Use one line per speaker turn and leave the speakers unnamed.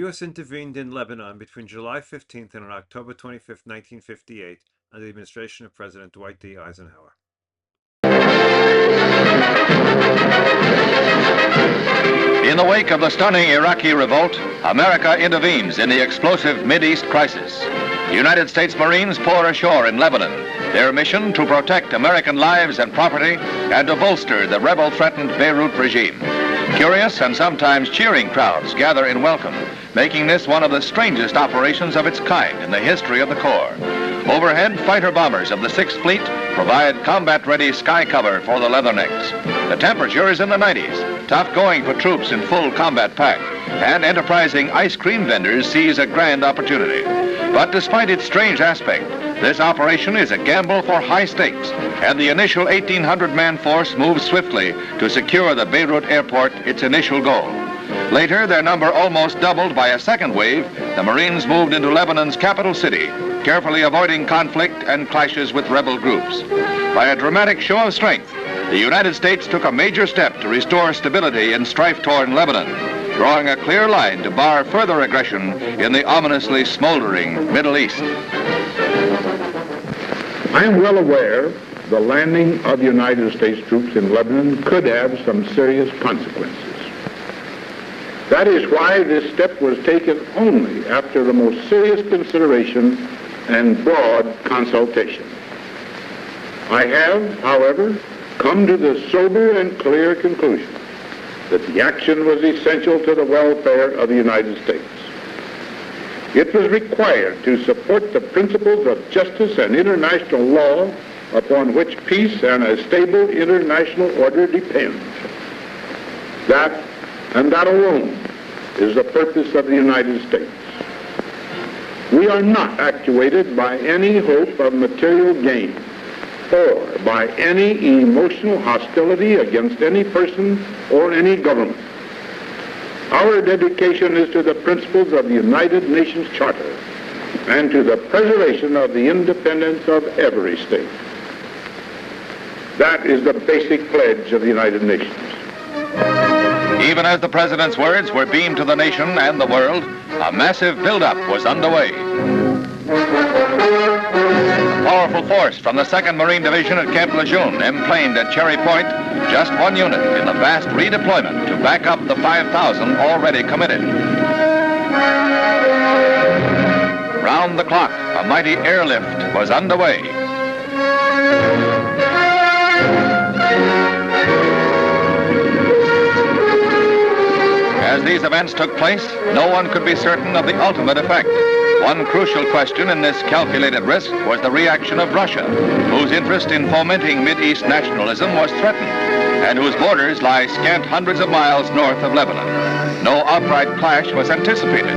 The U.S. intervened in Lebanon between July 15th and October 25th, 1958, under the administration of President Dwight D. Eisenhower.
In the wake of the stunning Iraqi revolt, America intervenes in the explosive Mideast crisis. United States Marines pour ashore in Lebanon, their mission to protect American lives and property and to bolster the rebel-threatened Beirut regime. Curious and sometimes cheering crowds gather in welcome, making this one of the strangest operations of its kind in the history of the Corps. Overhead, fighter bombers of the 6th Fleet provide combat-ready sky cover for the Leathernecks. The temperature is in the 90s, tough going for troops in full combat pack, and enterprising ice cream vendors seize a grand opportunity. But despite its strange aspect, this operation is a gamble for high stakes, and the initial 1,800-man force moves swiftly to secure the Beirut airport, its initial goal. Later, their number almost doubled by a second wave. The Marines moved into Lebanon's capital city, carefully avoiding conflict and clashes with rebel groups. By a dramatic show of strength, the United States took a major step to restore stability in strife-torn Lebanon, drawing a clear line to bar further aggression in the ominously smoldering Middle East.
I am well aware the landing of United States troops in Lebanon could have some serious consequences. That is why this step was taken only after the most serious consideration and broad consultation. I have, however, come to the sober and clear conclusion that the action was essential to the welfare of the United States. It was required to support the principles of justice and international law upon which peace and a stable international order depend. That, and that alone, is the purpose of the United States. We are not actuated by any hope of material gain or by any emotional hostility against any person or any government. Our dedication is to the principles of the United Nations Charter and to the preservation of the independence of every state. That is the basic pledge of the United Nations.
Even as the President's words were beamed to the nation and the world, a massive buildup was underway. A powerful force from the 2nd Marine Division at Camp Lejeune emplaned at Cherry Point, just one unit in the vast redeployment to back up the 5,000 already committed. Round the clock, a mighty airlift was underway. As these events took place, no one could be certain of the ultimate effect. One crucial question in this calculated risk was the reaction of Russia, whose interest in fomenting Mideast nationalism was threatened, and whose borders lie scant hundreds of miles north of Lebanon. No outright clash was anticipated.